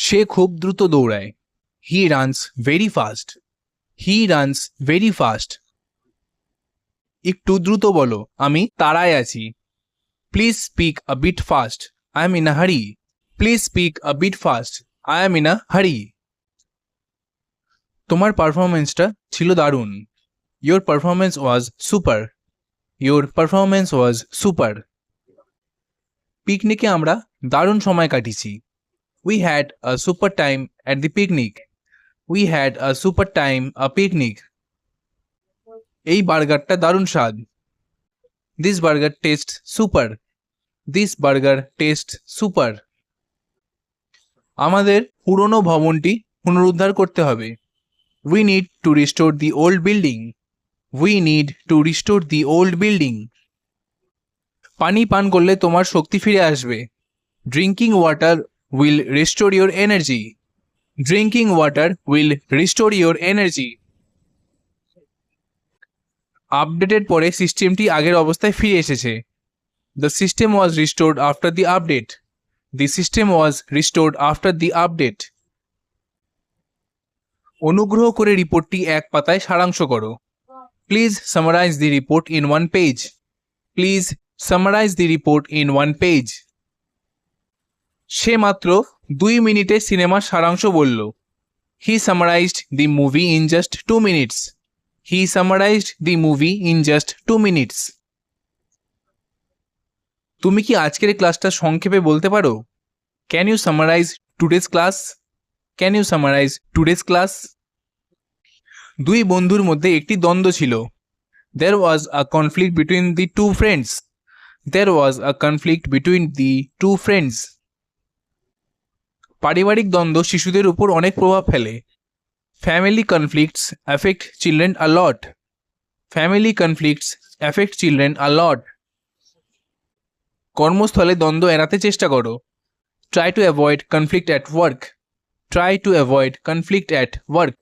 সে খুব দ্রুত দৌড়ায়। He runs very fast. He runs very fast. একটু দ্রুত বলো, আমি তাড়ায় আছি। Please speak a bit fast, I am in a hurry. Please speak a bit fast, I am in a hurry. তোমার পারফরমেন্সটা ছিল দারুণ। Your performance was super. Your performance was super. পিকনিকে আমরা দারুণ সময় কাটিয়েছি। We had a super time at the picnic. We had a super time a picnic. এই বার্গারটা দারুণ স্বাদ। This burger test super. This burger test super. আমাদের পুরনো ভবনটি পুনরুদ্ধার করতে হবে। We need to restore the old building. We need to restore the old building. পানি পান করলে তোমার শক্তি ফিরে আসবে। Drinking water will restore your energy. Drinking water will restore your energy. আপডেটের পরে সিস্টেমটি আগের অবস্থায় ফিরে এসেছে। The system was restored after the update. The system was restored after the update. অনুগ্রহ করে রিপোর্টটি এক পাতায় সারাংশ করো। Please summarise the report in one page. Please summarise the report in one page. সে মাত্র 2 মিনিটে সিনেমার সারাংশ বলল। He summarised the movie in just 2 minutes. He summarised the movie in just 2 minutes. তুমি কি আজকের ক্লাসটা সংক্ষেপে বলতে পারো? Can you summarise today's class? Can you summarise today's class? দুই বন্ধুর মধ্যে একটি দ্বন্দ্ব ছিল। There was a conflict between the two friends. There was a conflict between the two friends. পারিবারিক দ্বন্দ্ব শিশুদের উপর অনেক প্রভাব ফেলে। Family conflicts affect children a lot. Family conflicts affect children a lot. কর্মস্থলে দ্বন্দ্ব এড়াতে চেষ্টা করো। Try to avoid conflict at work. Try to avoid conflict at work.